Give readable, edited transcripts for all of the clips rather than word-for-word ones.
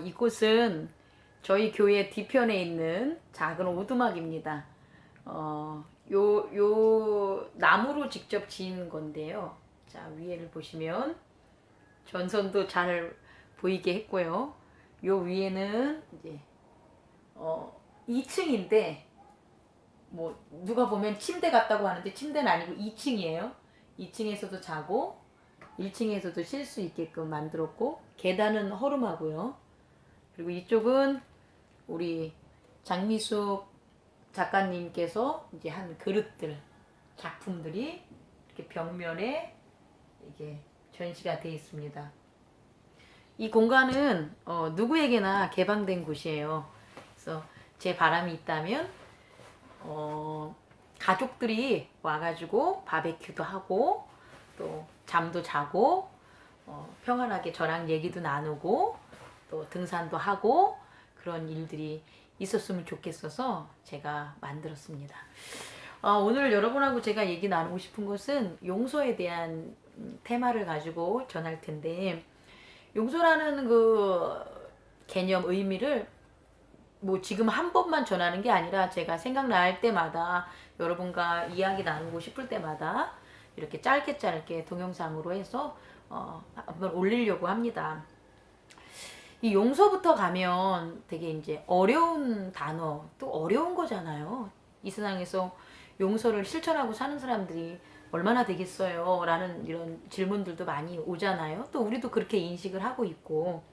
이곳은 저희 교회 뒤편에 있는 작은 오두막입니다. 요 나무로 직접 지은 건데요. 자, 위에를 보시면 전선도 잘 보이게 했고요. 요 위에는 이제 2층인데 뭐 누가 보면 침대 같다고 하는데 침대는 아니고 2층이에요. 2층에서도 자고 1층에서도 쉴 수 있게끔 만들었고 계단은 허름하고요. 그리고 이쪽은 우리 장미숙 작가님께서 이제 한 그릇들, 작품들이 이렇게 벽면에 이게 전시가 되어 있습니다. 이 공간은 누구에게나 개방된 곳이에요. 그래서 제 바람이 있다면 가족들이 와가지고 바베큐도 하고 또 잠도 자고 평안하게 저랑 얘기도 나누고 또 등산도 하고 그런 일들이 있었으면 좋겠어서 제가 만들었습니다. 오늘 여러분하고 제가 얘기 나누고 싶은 것은 용서에 대한 테마를 가지고 전할 텐데, 용서라는 그 개념 의미를 뭐 지금 한 번만 전하는 게 아니라 제가 생각날 때마다 여러분과 이야기 나누고 싶을 때마다 이렇게 짧게 동영상으로 해서 한번 올리려고 합니다. 이 용서부터 가면 되게 이제 어려운 단어, 또 어려운 거잖아요. 이 세상에서 용서를 실천하고 사는 사람들이 얼마나 되겠어요? 라는 이런 질문들도 많이 오잖아요. 또 우리도 그렇게 인식을 하고 있고,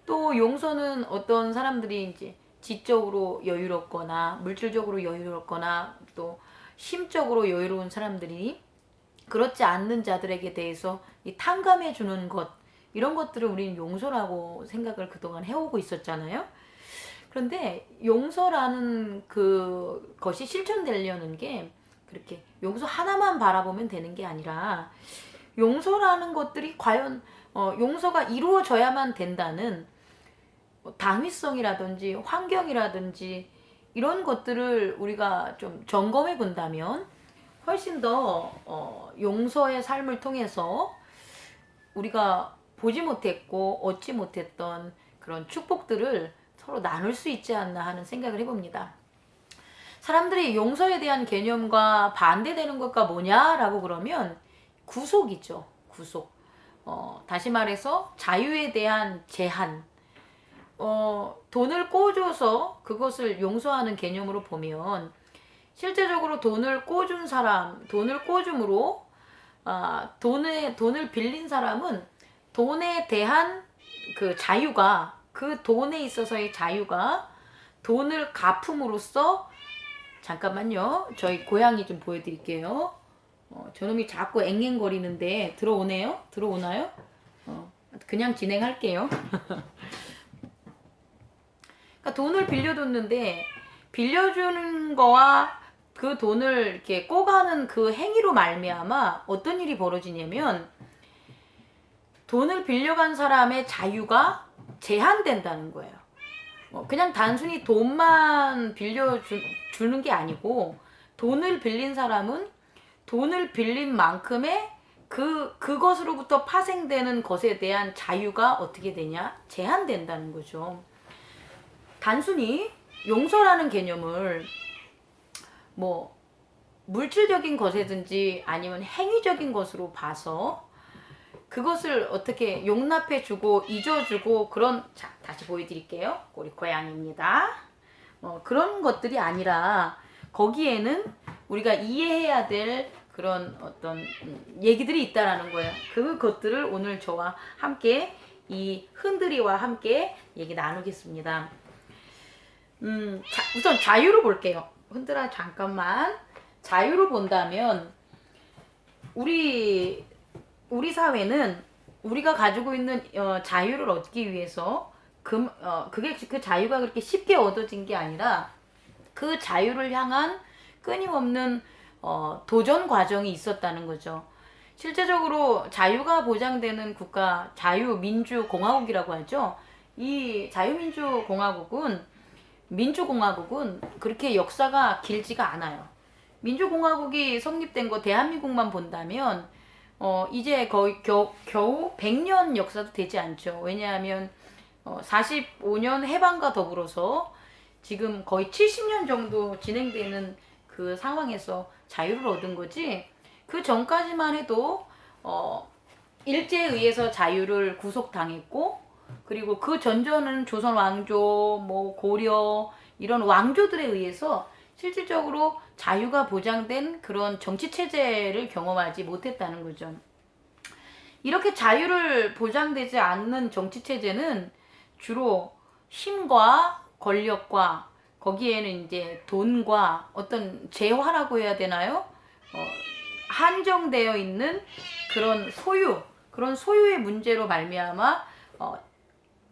또 용서는 어떤 사람들이 이제 지적으로 여유롭거나 물질적으로 여유롭거나 또 심적으로 여유로운 사람들이 그렇지 않는 자들에게 대해서 이 탕감해 주는 것, 이런 것들을 우리는 용서라고 생각을 그동안 해오고 있었잖아요. 그런데 용서라는 그것이 실천되려는 게 그렇게 용서 하나만 바라보면 되는 게 아니라, 용서라는 것들이 과연 용서가 이루어져야만 된다는 당위성이라든지 환경이라든지 이런 것들을 우리가 좀 점검해 본다면 훨씬 더 용서의 삶을 통해서 우리가 보지 못했고 얻지 못했던 그런 축복들을 서로 나눌 수 있지 않나 하는 생각을 해봅니다. 사람들이 용서에 대한 개념과 반대되는 것과 뭐냐라고 그러면 구속이죠. 구속. 다시 말해서 자유에 대한 제한. 돈을 꿔줘서 그것을 용서하는 개념으로 보면 실제적으로 돈을 꿔준 사람, 돈을 꿔줌으로 돈을 빌린 사람은 돈에 대한 그 자유가, 그 돈에 있어서의 자유가 돈을 갚음으로써, 잠깐만요. 저희 고양이 좀 보여드릴게요. 저놈이 자꾸 앵앵거리는데 들어오네요? 들어오나요? 그냥 진행할게요. 그러니까 돈을 빌려줬는데 빌려주는 거와 그 돈을 이렇게 꼬가는 그 행위로 말미암아 어떤 일이 벌어지냐면 돈을 빌려간 사람의 자유가 제한된다는 거예요. 그냥 단순히 돈만 빌려주는 게 아니고 돈을 빌린 사람은 돈을 빌린 만큼의 그것으로부터 파생되는 것에 대한 자유가 어떻게 되냐? 제한된다는 거죠. 단순히 용서라는 개념을 뭐 물질적인 것이든지 아니면 행위적인 것으로 봐서 그것을 어떻게 용납해주고 잊어주고 그런, 자, 다시 보여드릴게요. 우리 고양이입니다. 그런 것들이 아니라 거기에는 우리가 이해해야 될 그런 어떤 얘기들이 있다라는 거예요. 그것들을 오늘 저와 함께 이 흔들이와 함께 얘기 나누겠습니다. 우선 자유로 볼게요. 흔들아 잠깐만. 자유로 본다면 우리 사회는 우리가 가지고 있는 자유를 얻기 위해서 그게 그 자유가 그렇게 쉽게 얻어진 게 아니라 그 자유를 향한 끊임없는 도전 과정이 있었다는 거죠. 실제적으로 자유가 보장되는 국가, 자유민주공화국이라고 하죠. 이 민주공화국은 그렇게 역사가 길지가 않아요. 민주공화국이 성립된 거 대한민국만 본다면 이제 거의 겨우 100년 역사도 되지 않죠. 왜냐하면 45년 해방과 더불어서 지금 거의 70년 정도 진행되는 그 상황에서 자유를 얻은 거지. 그 전까지만 해도 일제에 의해서 자유를 구속당했고, 그리고 그 전전은 조선 왕조, 뭐 고려 이런 왕조들에 의해서 실질적으로 자유가 보장된 그런 정치 체제를 경험하지 못했다는 거죠. 이렇게 자유를 보장되지 않는 정치 체제는 주로 힘과 권력과 거기에는 이제 돈과 어떤 재화라고 해야 되나요? 한정되어 있는 그런 그런 소유의 문제로 말미암아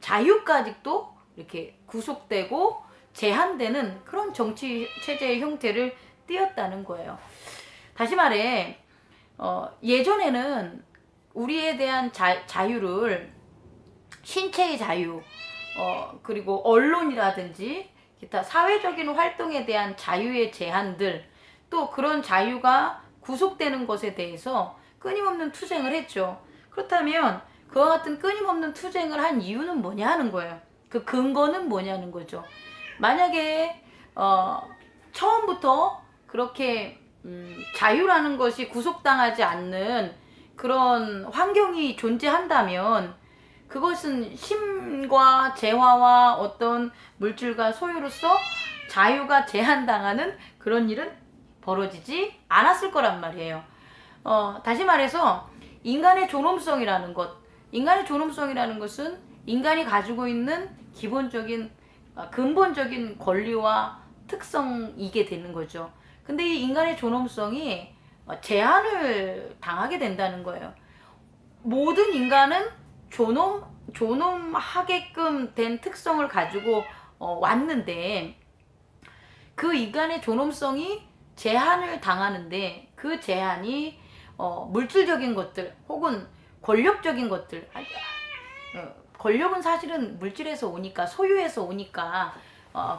자유까지도 이렇게 구속되고 제한되는 그런 정치 체제의 형태를 띄었다는 거예요. 다시 말해 예전에는 우리에 대한 자유를 신체의 자유, 그리고 언론이라든지 기타 사회적인 활동에 대한 자유의 제한들, 또 그런 자유가 구속되는 것에 대해서 끊임없는 투쟁을 했죠. 그렇다면 그와 같은 끊임없는 투쟁을 한 이유는 뭐냐 하는 거예요. 그 근거는 뭐냐는 거죠. 만약에 처음부터 그렇게 자유라는 것이 구속당하지 않는 그런 환경이 존재한다면 그것은 힘과 재화와 어떤 물질과 소유로서 자유가 제한당하는 그런 일은 벌어지지 않았을 거란 말이에요. 다시 말해서 인간의 존엄성이라는 것은 인간이 가지고 있는 기본적인 근본적인 권리와 특성이게 되는 거죠. 근데 이 인간의 존엄성이 제한을 당하게 된다는 거예요. 모든 인간은 존엄하게끔 된 특성을 가지고 왔는데 그 인간의 존엄성이 제한을 당하는데 그 제한이 물질적인 것들 혹은 권력적인 것들, 권력은 사실은 물질에서 오니까 소유에서 오니까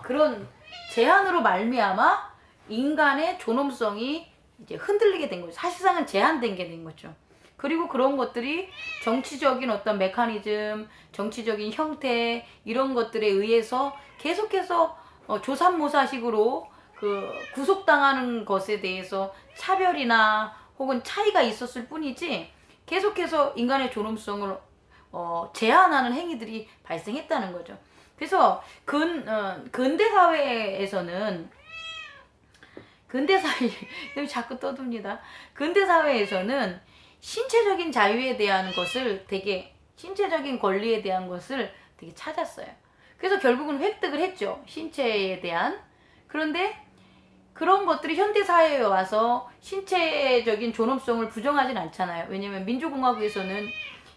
그런 제한으로 말미암아 인간의 존엄성이 이제 흔들리게 된 거죠. 사실상은 제한된 게 된 거죠. 그리고 그런 것들이 정치적인 어떤 메커니즘, 정치적인 형태 이런 것들에 의해서 계속해서 조삼모사식으로 그 구속당하는 것에 대해서 차별이나 혹은 차이가 있었을 뿐이지 계속해서 인간의 존엄성을 제한하는 행위들이 발생했다는 거죠. 그래서 근대 사회에서는 여기 자꾸 떠듭니다. 근대 사회에서는 신체적인 자유에 대한 것을 신체적인 권리에 대한 것을 되게 찾았어요. 그래서 결국은 획득을 했죠. 신체에 대한. 그런데 그런 것들이 현대사회에 와서 신체적인 존엄성을 부정하진 않잖아요. 왜냐면 민주공화국에서는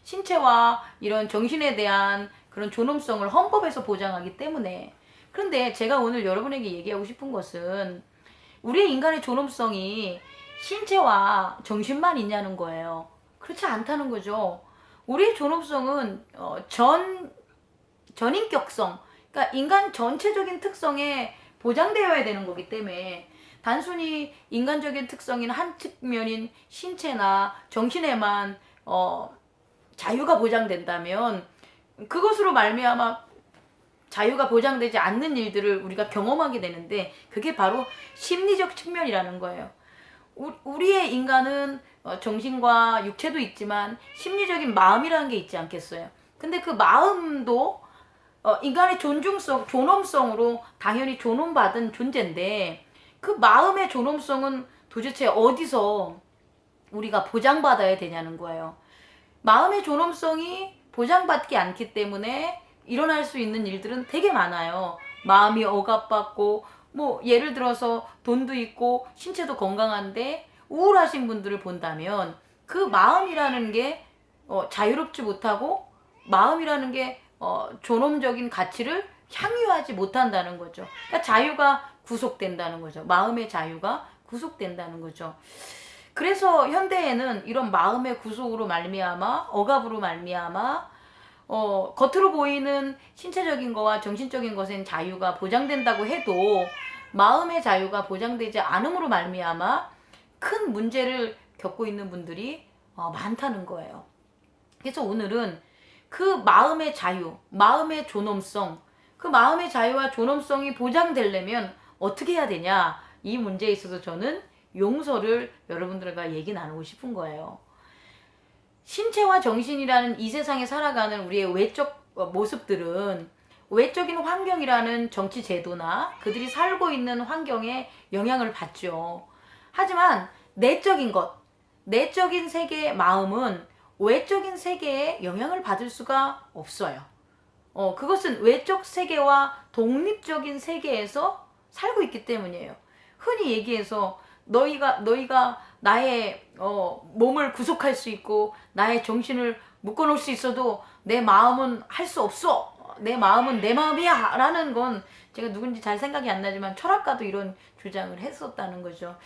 신체와 이런 정신에 대한 그런 존엄성을 헌법에서 보장하기 때문에. 그런데 제가 오늘 여러분에게 얘기하고 싶은 것은 우리의 인간의 존엄성이 신체와 정신만 있냐는 거예요. 그렇지 않다는 거죠. 우리의 존엄성은 전인격성, 그러니까 인간 전체적인 특성에 보장되어야 되는 거기 때문에 단순히 인간적인 특성인 한 측면인 신체나 정신에만 자유가 보장된다면 그것으로 말미암아 자유가 보장되지 않는 일들을 우리가 경험하게 되는데 그게 바로 심리적 측면이라는 거예요. 우리의 인간은 정신과 육체도 있지만 심리적인 마음이라는 게 있지 않겠어요. 근데 그 마음도 인간의 존엄성으로 당연히 존엄받은 존재인데 그 마음의 존엄성은 도대체 어디서 우리가 보장받아야 되냐는 거예요. 마음의 존엄성이 보장받지 않기 때문에 일어날 수 있는 일들은 되게 많아요. 마음이 억압받고 뭐 예를 들어서 돈도 있고 신체도 건강한데 우울하신 분들을 본다면 그 마음이라는 게 자유롭지 못하고 마음이라는 게 존엄적인 가치를 향유하지 못한다는 거죠. 그러니까 자유가 구속된다는 거죠. 마음의 자유가 구속된다는 거죠. 그래서 현대에는 이런 마음의 구속으로 말미암아 억압으로 말미암아 겉으로 보이는 신체적인 거와 정신적인 것엔 자유가 보장된다고 해도 마음의 자유가 보장되지 않음으로 말미암아 큰 문제를 겪고 있는 분들이 많다는 거예요. 그래서 오늘은 그 마음의 자유, 마음의 존엄성, 그 마음의 자유와 존엄성이 보장되려면 어떻게 해야 되냐, 이 문제에 있어서 저는 용서를 여러분들과 얘기 나누고 싶은 거예요. 신체와 정신이라는 이 세상에 살아가는 우리의 외적 모습들은 외적인 환경이라는 정치 제도나 그들이 살고 있는 환경에 영향을 받죠. 하지만 내적인 것, 내적인 세계의 마음은 외적인 세계에 영향을 받을 수가 없어요. 그것은 외적 세계와 독립적인 세계에서 살고 있기 때문이에요. 흔히 얘기해서 너희가 나의 몸을 구속할 수 있고 나의 정신을 묶어놓을 수 있어도 내 마음은 할 수 없어. 내 마음은 내 마음이야 라는 건 제가 누군지 잘 생각이 안 나지만 철학가도 이런 주장을 했었다는 거죠.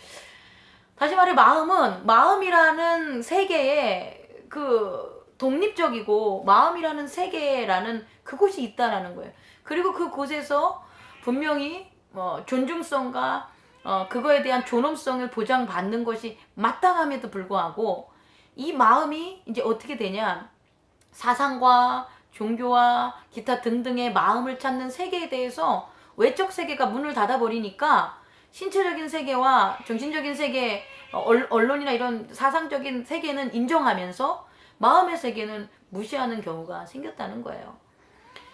다시 말해 마음이라는 세계에 그 독립적이고 마음이라는 세계라는 그곳이 있다라는 거예요. 그리고 그곳에서 분명히 존중성과 그거에 대한 존엄성을 보장받는 것이 마땅함에도 불구하고 이 마음이 이제 어떻게 되냐, 사상과 종교와 기타 등등의 마음을 찾는 세계에 대해서 외적 세계가 문을 닫아버리니까 신체적인 세계와 정신적인 세계, 언론이나 이런 사상적인 세계는 인정하면서 마음의 세계는 무시하는 경우가 생겼다는 거예요.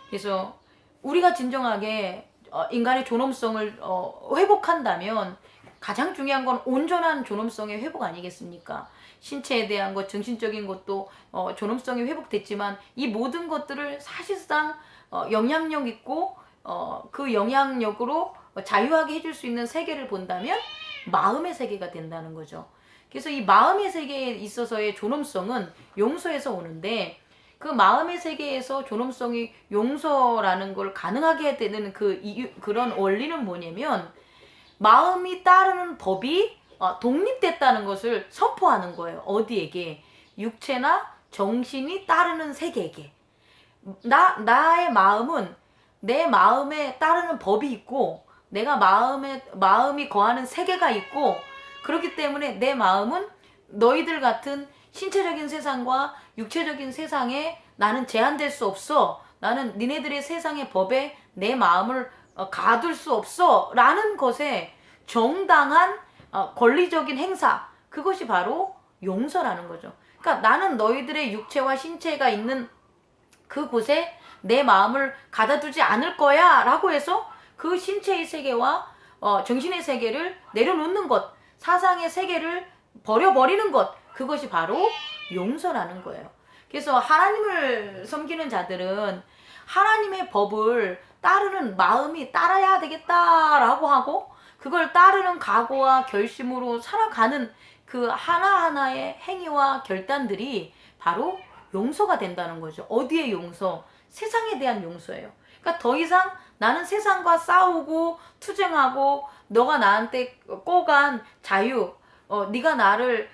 그래서 우리가 진정하게 인간의 존엄성을 회복한다면 가장 중요한 건 온전한 존엄성의 회복 아니겠습니까? 신체에 대한 것, 정신적인 것도 존엄성이 회복됐지만 이 모든 것들을 사실상 영향력 있고 그 영향력으로 자유하게 해줄 수 있는 세계를 본다면 마음의 세계가 된다는 거죠. 그래서 이 마음의 세계에 있어서의 존엄성은 용서에서 오는데, 그 마음의 세계에서 존엄성이 용서라는 걸 가능하게 되는 그런 원리는 뭐냐면, 마음이 따르는 법이 독립됐다는 것을 선포하는 거예요. 어디에게? 육체나 정신이 따르는 세계에게. 나의 마음은 내 마음에 따르는 법이 있고, 내가 마음이 거하는 세계가 있고, 그렇기 때문에 내 마음은 너희들 같은 신체적인 세상과 육체적인 세상에 나는 제한될 수 없어. 나는 니네들의 세상의 법에 내 마음을 가둘 수 없어 라는 것에 정당한 권리적인 행사, 그것이 바로 용서라는 거죠. 그러니까 나는 너희들의 육체와 신체가 있는 그곳에 내 마음을 가둬두지 않을 거야 라고 해서 그 신체의 세계와 정신의 세계를 내려놓는 것, 사상의 세계를 버려버리는 것, 그것이 바로 용서라는 거예요. 그래서 하나님을 섬기는 자들은 하나님의 법을 따르는 마음이 따라야 되겠다라고 하고, 그걸 따르는 각오와 결심으로 살아가는 그 하나하나의 행위와 결단들이 바로 용서가 된다는 거죠. 어디에 용서? 세상에 대한 용서예요. 그러니까 더 이상 나는 세상과 싸우고 투쟁하고 너가 나한테 꼬간 자유, 네가 나를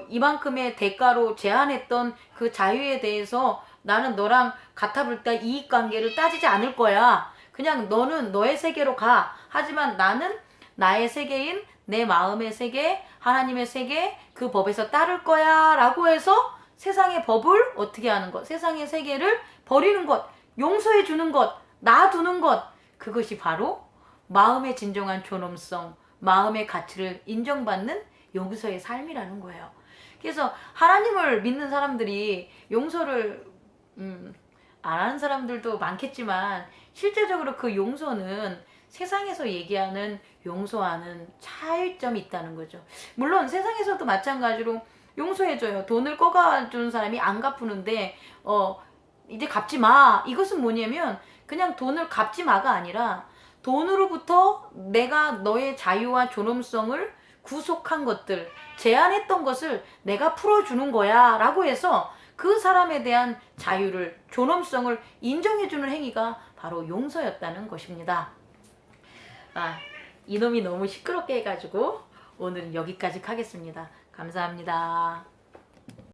이만큼의 대가로 제한했던 그 자유에 대해서 나는 너랑 같아불다 이익관계를 따지지 않을 거야. 그냥 너는 너의 세계로 가. 하지만 나는 나의 세계인 내 마음의 세계, 하나님의 세계, 그 법에서 따를 거야 라고 해서 세상의 법을 어떻게 하는 것, 세상의 세계를 버리는 것, 용서해 주는 것, 놔두는 것, 그것이 바로 마음의 진정한 존엄성, 마음의 가치를 인정받는 용서의 삶이라는 거예요. 그래서 하나님을 믿는 사람들이 용서를 안 하는 사람들도 많겠지만, 실제적으로 그 용서는 세상에서 얘기하는 용서와는 차이점이 있다는 거죠. 물론 세상에서도 마찬가지로 용서해줘요. 돈을 꿔가준 사람이 안 갚으는데 이제 갚지 마. 이것은 뭐냐면 그냥 돈을 갚지 마가 아니라 돈으로부터 내가 너의 자유와 존엄성을 구속한 것들, 제한했던 것을 내가 풀어주는 거야 라고 해서 그 사람에 대한 자유를, 존엄성을 인정해주는 행위가 바로 용서였다는 것입니다. 이놈이 너무 시끄럽게 해가지고 오늘은 여기까지 하겠습니다. 감사합니다.